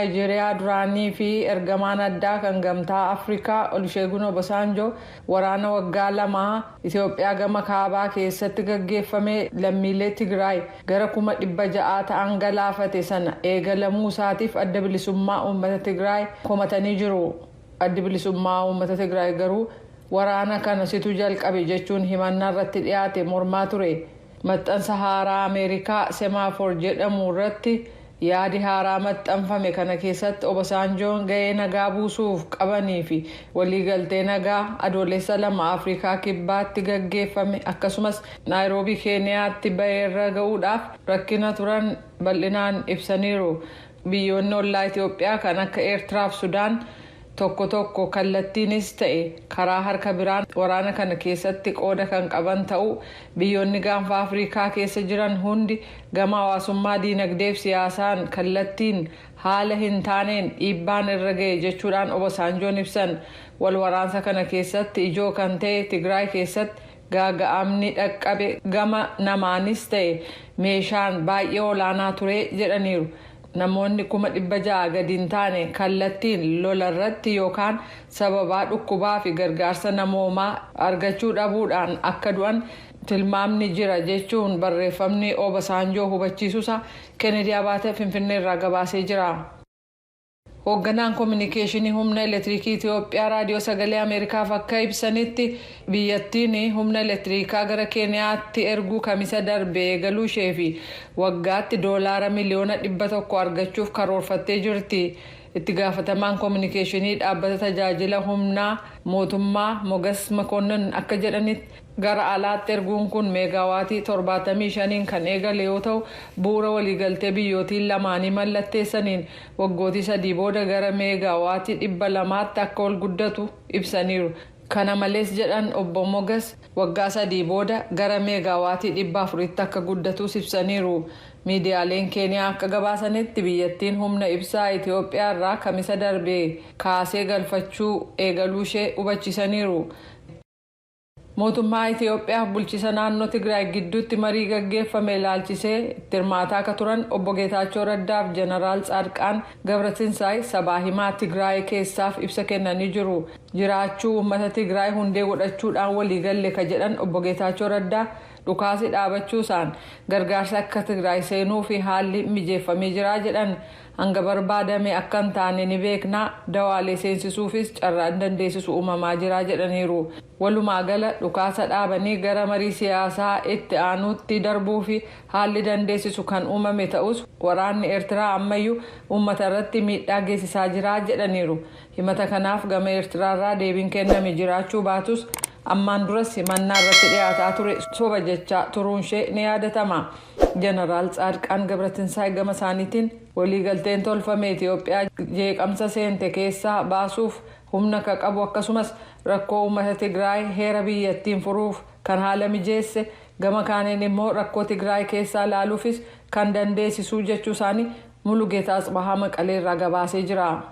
Naayijeeriyaa duraanii fi ergamaan addaa kan gamtaa Afrikaa Olusegun Obasanjo waraana waggaa lamaa Itoophiyaa gama kaabaa keessatti gaggeeffame lammiilee Tigraay gara 600 ta'an galaafate sana eegalamuu isaatiif adda bilisummaa uummata Tigraay komatanii jiru. Adda bilisummaa uummata Tigraay garuu waraana kana situ jalqabe jechuun himannaa irratti dhiyaate mormaa ture. Maxxansa haaraa Ameerikaa Semafor jedhamu irratti yaadi haaraa maxxanfame kana keessatti Obasanjoon ga'ee nagaa buusuuf qabanii fi waliigaltee nagaa adoolessa 2 Afrikaa kibbaatti gaggeeffame akkasumas Naayiroobii Keeniyaatti ba'eerra ga'uudhaaf rakkina turan bal'inaan ibsaniiru. Biyyoonni ollaa Itoophiyaa kan akka Eertiraa fi Sudaan tokko kallattiinis ta'e karaa harka biraan waraana kana keessatti qooda kan qaban ta'uu biyyoonni gaanfa Afrikaa keessa jiran hundi gama hawaasummaa diinagdee fi siyaasaan kallattiin haala hin taaneen dhiibbaan irra ga'e jechuudhaan Obasanjoon ibsan. Wal waraansa kana keessatti ijoo kan ta'e Tigraay keessatti gaaga'amni dhaqqabe gama namaanis ta'e meeshaan baay'ee olaanaa ture jedhaniiru. Namoonni 600 gadi hin taane kallattiin lola irratti yookaan sababaa dhukkubaa fi gargaarsa namoomaa argachuu dhabuudhaan akka du'an tilmaamni jira jechuun barreeffamni Obasanjoo hubachiisuusa Kennedy Abaate Finfinnee irraa gabaasee jira. Hoogganaan kominikeeshinii humna elektiriikii Itoophiyaa raadiyoo sagalee Ameerikaaf akka ibsanitti biyyattiin humna elektiriikaa gara Keeniyaatti erguu kamisa darbee eegaluu ishee fi waggaatti $1 miliyoona 100 argachuuf karoorfattee jirti. Itti gaafatamaan kominikeeshinii dhaabbata tajaajila humnaa mootummaa Mogas Makonnin akka jedhanitti gara alaatti erguun kun meegaawaatii 75 kan eegale yoo ta'u bu'uura waliigaltee biyyootiin lamaanii mallatteessaniin waggootii 3 booda gara meegaawaatii 200tti akka ol guddatu ibsaniiru. Kana malees jedhan obbo Mogas waggaa 3 booda gara meegaawaatii 400tti akka guddatus ibsaniiru. Miidiyaaleen Keeniyaa akka gabaasanitti biyyattiin humna ibsaa Itoophiyaa irraa kamisa darbee kaasee galfachuu eegaluu ishee hubachiisaniiru. Mootummaa Itoophiyaa bulchiisa naannoo Tigraay gidduutti marii gaggeeffame ilaalchisee itti hirmaataa akka turan obbo Geetaachoo Raddaa fi Jeneraal Tsaadqaan Gabratinsaay sabaa himaa Tigraay keessaaf ibsa kennanii jiru. Jiraachuu uummata Tigraay hundee godhachuudhaan waliigalle ka jedhan obbo Geetaachoo Raddaa dhukaasi dhaabachuusaan gargaarsa akka Tigraay seenuu fi haalli mijeeffamee jira jedhan. Hanga barbaadame akka hin taane ni beeknaa dawaalee seensisuufis carraan dandeessisu uumamaa jira jedhaniiru. Walumaa gala dhukaasa dhaabanii gara marii siyaasaa itti aanuutti darbuu fi haalli dandeessisu kan uumame ta'us waraanni Eertiraa ammayyuu uummata irratti miidhaa geessisaa jira jedhaniiru. Himata kanaaf gama Eertiraarraa deebiin kenname jiraachuu baatus ammaan duras himannaa irratti dhiyaataa ture soba jechaa turuun ishee ni yaadatama. Jeneraal Tsaadqaan Gabratinsaay gama isaaniitiin waliigalteen tolfame Itoophiyaa jeeqamsa seente keessaa baasuuf humna ka qabu akkasumas rakkoo uummata Tigraay heera biyyattiin furuuf kan haala mijeesse gama kaaniin immoo rakkoo Tigraay keessaa ilaaluufis kan dandeessisu jechuu isaanii Mulugeetaa Asbahaa Maqalee irraa gabaasee jira.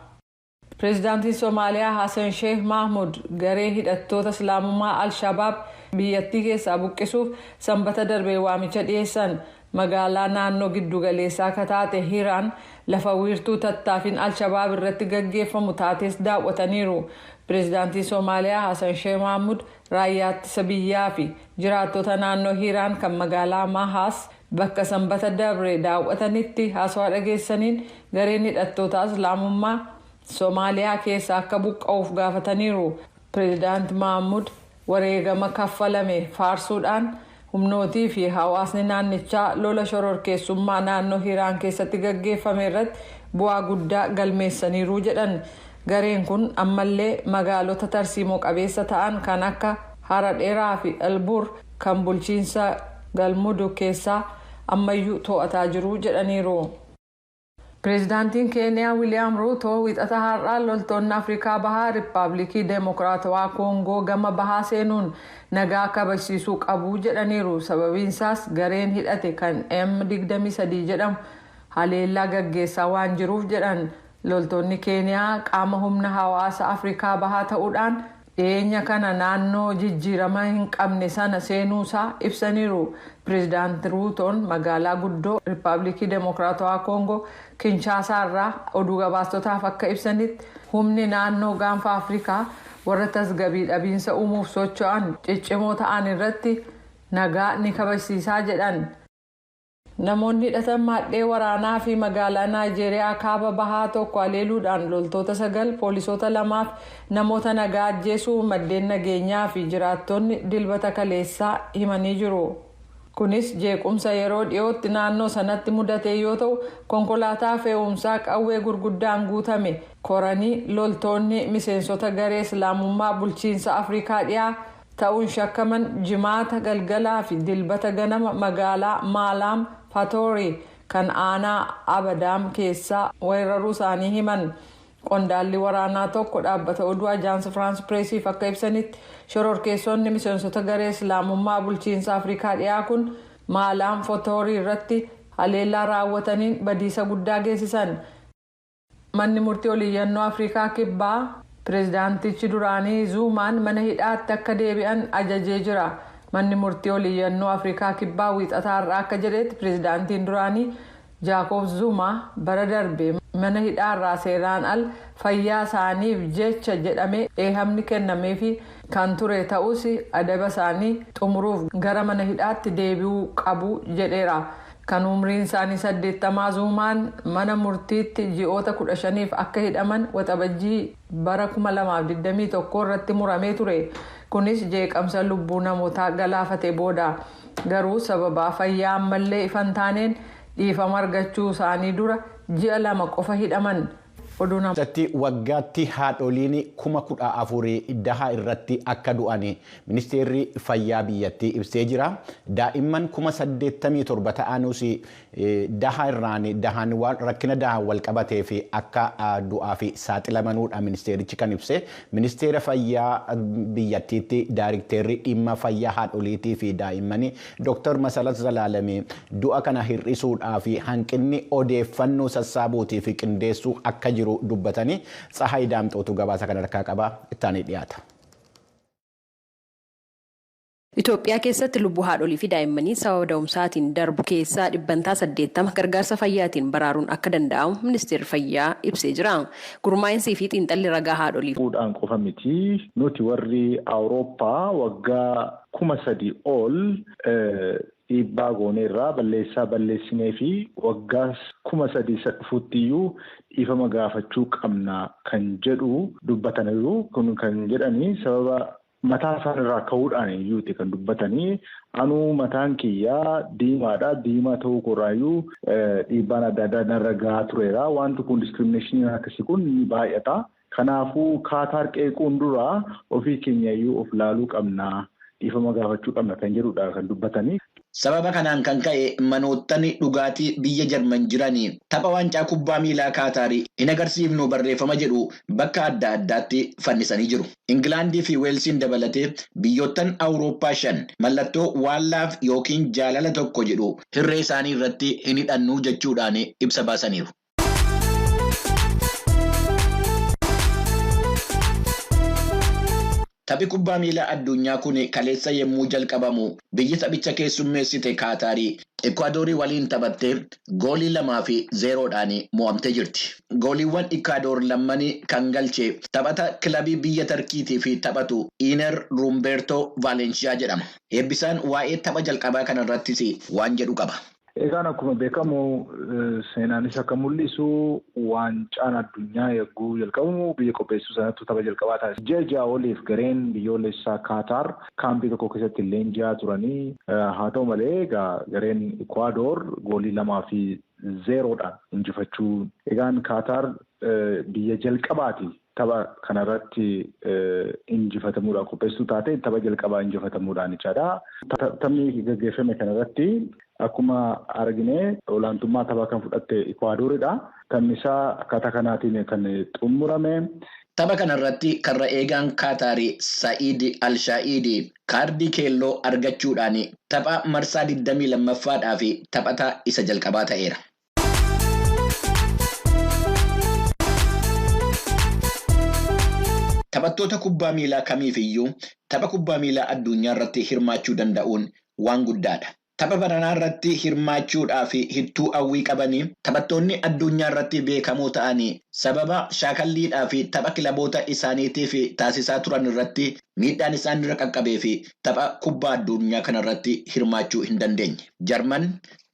Pireezidaantiin Soomaaliyaa Hassan Sheikh Mahmud garee hidhattoota Islaamummaa Al-Shabaab biyyattii keessaa buqqisuuf sanbata darbee waamicha dhiyeessan. Magaalaa naannoo giddu galeessaa akka taate Hiiraan lafa wiirtuu tattaaffiin Al-Shabaab irratti gaggeeffamu taates daawwataniiru. Pireezidaantiin Soomaaliyaa Hassan Sheikh Mahmud raayyaa ittisa biyyaa fi jiraattota naannoo Hiiraan kan magaalaa Mahaas bakka sanbata darbee daawwatanitti haasawaa dhageessaniin gareen hidhattoota Islaamummaa Soomaaliyaa keessaa akka buqqa'uuf gaafataniiru. Pireezidaanti Mahmud wareegama kaffalame faarsuudhaan humnootii fi hawaasni naannichaa lola shororkeessummaa naannoo Hiiraan keessatti gaggeeffame irratti bu'aa guddaa galmeessaniiru jedhan. Gareen kun ammallee magaalota tarsiimoo qabeessa ta'an kan akka Hara Dheeraa fi Elbur kan bulchiinsa Galmudug keessaa ammayyuu to'ataa jiru jedhaniiru. Pireezidaantiin Keeniyaa Wiiliyaam Ruuto wixata har'aa loltoonni Afrikaa Bahaa Riippaabilikii Deemokiraatawaa Koongoo gama bahaa seenuun nagaa kabachiisuu qabu jedhaniiru. Sababiin isaas gareen hidhate kan M23 jedhamu haleellaa gaggeessaa waan jiruuf jedhan. Loltoonni Keeniyaa qaama humna hawaasa Afrikaa Bahaa ta'uudhaan dhiyeenya kana naannoo jijjiirama hin qabne sana seenuusaa ibsaniiru. Pireezidaanti Ruutoon magaalaa guddoo Riippaabilikii Demokiraatawaa Koongoo Kinshaasaa irraa oduu gabaastotaaf akka ibsanitti humni naannoo gaanfa Afrikaa warra tasgabbii dhabiinsa uumuuf socho'an ciccimoo ta'an irratti nagaa ni kabachiisaa jedhan. Namoonni hidhatan maadhee waraanaa fi magaalaa Naayijeeriyaa kaaba bahaa tokko haleeluudhaan loltoota 9 poolisoota 2 fi namoota nagaa ajjeesuu maddeen nageenyaa fi jiraattonni dilbata kaleessaa himanii jiru. Kunis jeequmsa yeroo dhiyootti naannoo sanatti mudate yoo ta'u konkolaataa fe'umsaa qawwee gurguddaan guutame koranii loltoonni miseensota garee islaamummaa bulchiinsa Afrikaa dhiyaa ta'uun shakkaman jimaata galgalaa fi dilbata ganama magaalaa Maalaam Faatorii kan aanaa Abadaam keessaa weeraruu isaanii himan. Qondaalli waraanaa tokko dhaabbata oduu Ajaansi Firaans Pireesiif akka ibsanitti shororkeessonni miseensota garee islaamummaa bulchiinsa Afrikaa dhiyaa kun Maalaam Faatorii irratti haleellaa raawwataniin badiisa guddaa geessisan. Manni murtii oliyyannoo Afrikaa kibbaa pireezidaantichi duraanii Zuumaan mana hidhaatti akka deebi'an ajajee jira. Manni murtii oliyyannoo Afrikaa kibbaa wiixataarraa akka jedhetti pireezidaantiin duraanii Jaakob Zuumaa bara darbe mana hidhaarraa seeraan al fayyaa isaaniif jecha jedhamee eehamni kennameefi kan ture ta'us adaba isaanii xumuruuf gara mana hidhaatti deebi'uu qabu jedheera. Kan umriin isaanii 80 Zuumaan mana murtiitti ji'oota 15f akka hidhaman waxabajjii bara 2021 irratti muramee ture. Kunis jeeqamsa lubbuu namootaa galaafate booda. Garuu sababa fayyaa ammallee ifan taaneen dhiifama argachuu isaanii dura ji'a 2 qofa hidhaman. Waggaatti haadholiin 14,000 dahaa irratti akka du'an ministeerri fayyaa biyyattii ibsee jira. Daa'imman 87,000 ta'anuus dahaa irraan rakkina dahaan wal qabatee fi akka du'aa fi saaxilamanuudha ministeerichi kan ibse. Ministeera fayyaa biyyattiitti daayirikteerri dhimma fayyaa haadholiitii fi daa'immanii Dr. Masalat Zalaalamee du'a kana hir'isuudhaa fi hanqinni odeeffannoo sassaabuutii fi qindeessuu akka jiru dubbatanii Tsahaay Daamxootu gabaasa kana harkaa qaba ittaanii dhiyaata. Itoophiyaa keessatti lubbuu haadholii fi daa'immanii sababa da'umsaatiin darbu keessaa 80% gargaarsa fayyaatiin baraaruun akka danda'amu ministeerri fayyaa ibsee jira. Gurmaa'insii fi xiinxalli ragaa haadholii fuudhaan qofa miti. Nuti warri Awurooppaa waggaa 3,000 ol dhiibbaa gooneerraa balleessinee fi waggaa 3,000 dhufuuttiyyuu dhiifama gaafachuu qabna kan jedhu dubbataniiru. Kun kan jedhanii sababa mataa isaanirraa ka'uudhaan iyyuuti kan dubbatanii. Anuu mataan kiyyaa diimaadha. Diimaa ta'uu koraayyuu dhiibbaan adda addaa narra gahaa tureera. Wanti kun diskiriminashinii akkasii kun ni baay'ata. Kanaafuu Kaataar qeequun dura ofii keenya iyyuu of laaluu qabna. Dhiifama gaafachuu qabna kan jedhudha kan dubbatanii. Sababa kanaan kan ka'e manoottan dhugaatii biyya Jarman jiranii tapha waancaa kubbaa miilaa Kaataarii hin agarsiifnu barreeffama jedhu bakka adda addaatti fannisanii jiru. Ingilaandii fi Weelsiin dabalatee biyyoottan Awurooppaa 5 mallattoo waallaaf yookiin jaalala tokko jedhu hirree isaanii irratti hin hidhannu jechuudhaan ibsa baasaniiru. Taphi kubbaa miilaa addunyaa kun kaleessa yemmuu jalqabamu biyyi taphicha keessummeessite Kaataarii Ikwaadoorii waliin taphattee goolii 2-0dhaan mo'amtee jirti. Gooliiwwan Ikwaador lammanii kan galche taphata kilabii biyya Tarkiitii fi taphatu Iner Rumberto Valencia jedhama. Eebbisaan waa'ee tapha jalqabaa kanarrattis waan jedhu qaba. Egaan akkuma beekamu seenaanis akka mul'isu waancaan addunyaa yagguu jalqabamu biyya qopheessuu sanattuu tapha jalqabaa taasisa. Ji'a oliif gareen biyyoolessaa Kaataar kaampii tokko keessatti leenji'aa turanii haa ta'u malee egaa gareen Ikwaador goolii 2-0dhaan injifachuu. Egaan Kaataar biyya jalqabaati. Tapha kanarratti injifatamuudhaan qopheessuu taate tapha jalqabaa injifatamuudhaan jechaadha. Taphni gaggeeffame kanarratti akkuma argine olaantummaa taphaa kan fudhatte Ikwaadoridha. Taphni isaa akkaataa kanaatiin kan xumurame. Tapha kanarratti karra eegaan Kaataarii Sa'iid Alshaa'idii kaardii keelloo argachuudhaan tapha marsaa 22ffaadhaaf taphata isa jalqabaa ta'eera. Taphattoota kubbaa miilaa kamiifiyyuu tapha kubbaa miilaa addunyaa irratti hirmaachuu danda'uun waan guddaadha. Tapha baranaa irratti hirmaachuudhaaf hittuu hawwii qabanii taphattoonni addunyaa irratti beekamoo ta'anii sababa shaakalliidhaa fi tapha kilaboota isaaniitiif taasisaa turan irratti miidhaan isaan irra qaqqabee fi tapha kubbaa addunyaa kana irratti hirmaachuu hin dandeenye. Jarman,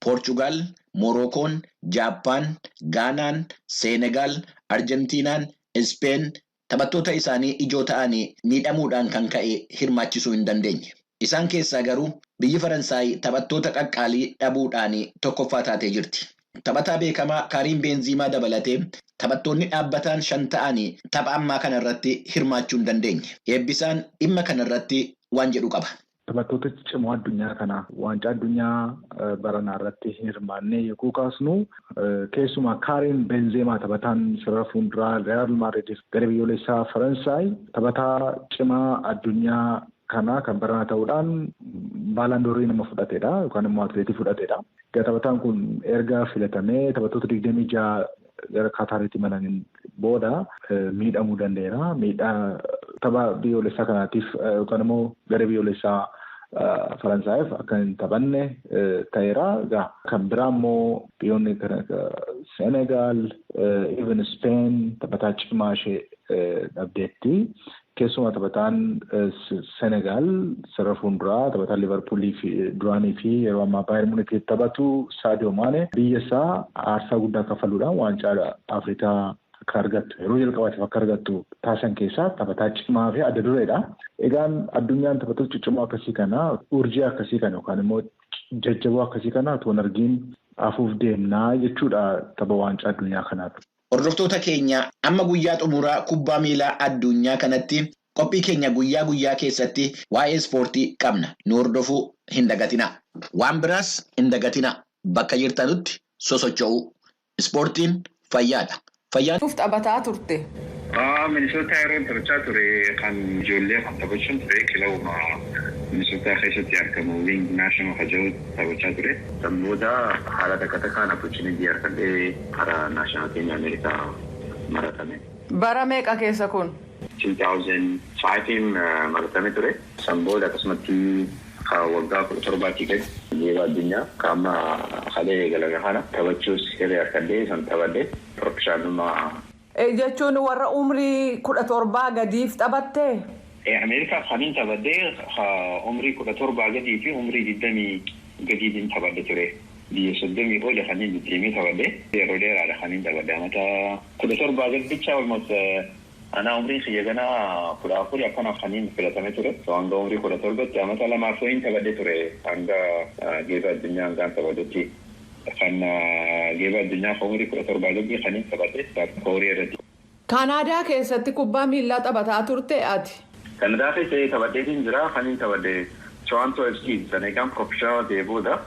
Poorchugaal, Morookoon, Jaappaan, Gaanaan, Seenegaal, Arjentiinaan, Ispeen taphattoota isaanii ijoo ta'anii miidhamuudhaan kan ka'e hirmaachisuu hin dandeenye. Isaan keessaa garuu biyyi Faransaay taphattoota qaqqaalii dhabuudhaan tokkoffaa taatee jirti. Taphataa beekamaa Kaariim Beenziimaa dabalatee taphattoonni dhaabbataan 5 ta'anii tapha ammaa kana irratti hirmaachuu hin dandeenye. Eebbisaan dhimma kana irratti waan jedhu qaba. Taphattoota ciccimoo addunyaa kana waancaa addunyaa baranaa irratti hirmaannee yogguu kaasnu keessumaa Kaariim Beenziimaa taphataan sarara fuulduraa Real Madridiif gara biyyoolessaa Faransaay taphataa cimaa addunyaa kana kan baranaa ta'uudhaan baalandoorii nama fudhatedha yookaan immoo atileetii fudhatedha. Taphataan kun erga filatamee taphattoota 26 gara Kaataaritti imalaniin booda miidhamuu danda'eera. Miidhaa tapha biyyoolessaa kanaatiif yookaan immoo gara biyyoolessaa Faransaayif akka hin taphanne ta'eera. Kan biraa immoo biyyoonni Senegaal, even Spain taphataa cimaa ishee dhabdeetti. Keessumaa taphataan Senegaal sarara fuulduraa taphataan Liverpoolii duraanii fi yeroo ammaa Baayern Muunikitti taphatu Sadio Maane biyya isaa aarsaa guddaa kafaluudhaan waancaa Afrikaa akka argattu yeroo jalqabaatiif akka argattu taasisan keessaa taphataa cimaa fi adda dureedha. Egaan addunyaan taphattoota ciccimoo akkasii kana urjii akkasii kana yookaan immoo jajjaboo akkasii kana otoo hin argiin hafuuf deemnaa jechuudha tapha waancaa addunyaa kanaatu. Hordoftoota keenya amma guyyaa xumuraa kubbaa miilaa addunyaa kanatti qophii keenya guyyaa guyyaa keessatti waa'ee ispoortii qabna. Nu hordofuu hin dagatina. Waan biraas hin dagatina. Bakka jirtanutti sosocho'uu. Ispoortiin fayyaadha. Fayyaan taphataa turte. Minisoota yeroo taphachaa ture kan ijoollee kan taphachuun ture kilawuma Minisoota keessatti argamu Wing National Hajoo taphachaa ture. Booda haala takka takkaan opportunity argadhee karaa National Team Amerikaa maratame. Bara meeqa keessa kun? 2005 maratame ture. Booda akkasumatti waggaa 17 gadi geeba addunyaa qaama halee galaga kana taphachuus hiree argadhee san taphadhee professionaalummaa. Jechuun warra umrii 17 gadiif taphattee? Ameerikaa kaniin taphadhee umrii 17 gadii fi umrii 20 gadiitiin taphadhe ture. Biyya 30 oola kaniin bittimee taphadhe yeroo dheeraadha kaniin taphadhe amata 17 gadicha almost ana umriin kiyya ganaa 14 akkana kaniin filatame ture. Hanga umrii 17tti amata 2 taphadhe ture hanga geeba addunyaa hangaan taphadhetti. Kan geeba addunyaa umrii 17 gadii kaniin taphadhe Kooriyaa irratti. Kaanaadaa keessatti kubbaa miilaa taphataa turte ati? Kanadaa keessatti taphadheetiin jira kaniin taphadhe Toronto FC saneegaan professional ta'ee booda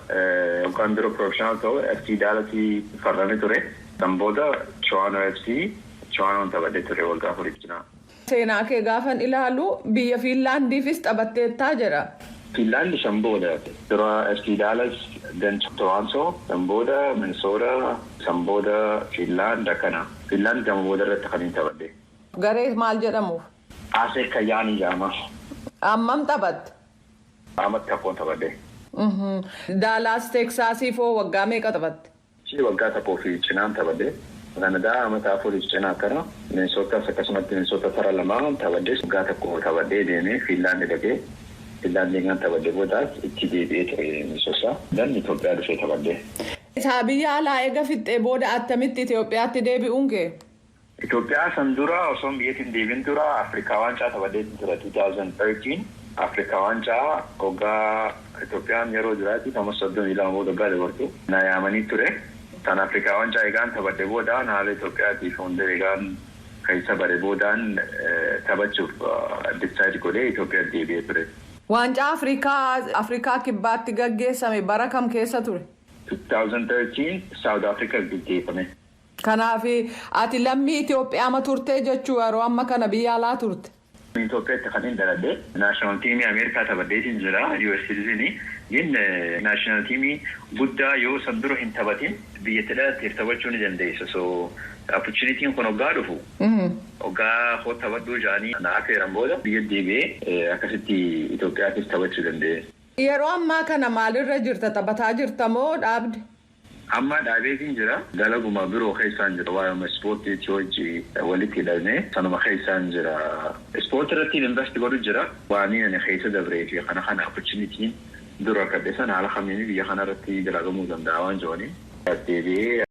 yookaan biroo professional ta'u FC Dallasii farrame ture. Kan booda Toronto FC Torontoon taphadhee ture waggaa 4 jira. Seenaa kee gaafan ilaalu biyya Fiinlaandiifis taphatteettaa jedha. Fiinlaandi shan booda dura FC Dallas then Toronto san booda Minnesota san booda Fiinlaand akkana. Fiinlaandi gama booda irratti kaniin taphadhe. Garee maal jedhamuuf? Asee Kayyaanii jedhama. Ammam taphatte? Amatti takkoon taphadhe. Daalaas Teeksaasiif hoo waggaa meeqa taphatte? Waggaa tokkoo fi cinaan taphadhe. Kanadaa amata 4 cinaa kana Minnesotaas akkasumatti Minnesota tara lamaan taphadhe waggaa tokko taphadhee deemee Fiinlaandi dhaqee Fiinlaandii kan taphadhe boodaas itti deebi'ee ture Minnesota dan Itoophiyaa dhufee taphadhe. Isaa biyya alaa eega fixxee booda attamitti Itoophiyaatti deebi'uun kee? Itoophiyaa san dura osoo biyyattiin deebiin dura Afrikaa waancaa taphadhee ture 2013 Afrikaa waancaa waggaa Itoophiyaan yeroo jiraatti nama 32 waggaa dabartu na yaamanii ture. Kan Afrikaa waancaa eegaan taphadhe boodaan haala Itoophiyaatiif hunda eegaan keessa bare boodaan taphachuuf decide godhee Itoophiyaatti deebi'ee ture. Waancaa Afrikaa kibbaatti gaggeessame bara kam keessa ture? 2013 South Africa gaggeeffame. Kanaaf ati lammii Itoophiyaa ma turtee jechuu yeroo amma kana biyya alaa turte? Itoophiyaa itti kan hin daladde naashinaal tiimii Ameerikaa taphateetiin jira US Citizenii yin naashinaal tiimii guddaa yoo san dura hin taphatin biyyatti dhalatteef taphachuu ni dandeessa. So opportunitiin kun hoggaa dhufu hoggaa hoo taphadhuu jedhanii na akka jedhan booda biyya deebi'ee akkasitti Itoophiyaattis taphachuu dandeessa. Yeroo ammaa kana maalirra jirta? Taphataa jirta moo dhaabde? Amma dhaabeetiin jira dalaguma biroo keessaan jira waa'ee ispoortiitti hojii walitti hidhamee sanuma keessaan jira. Ispoortii irratti investi godhu jira waan inni keessa dabree fi kana opportunitiin dura qabde sana haala kamiin biyya kanarratti gargaaramuu danda'a waan jedhanii deebi'ee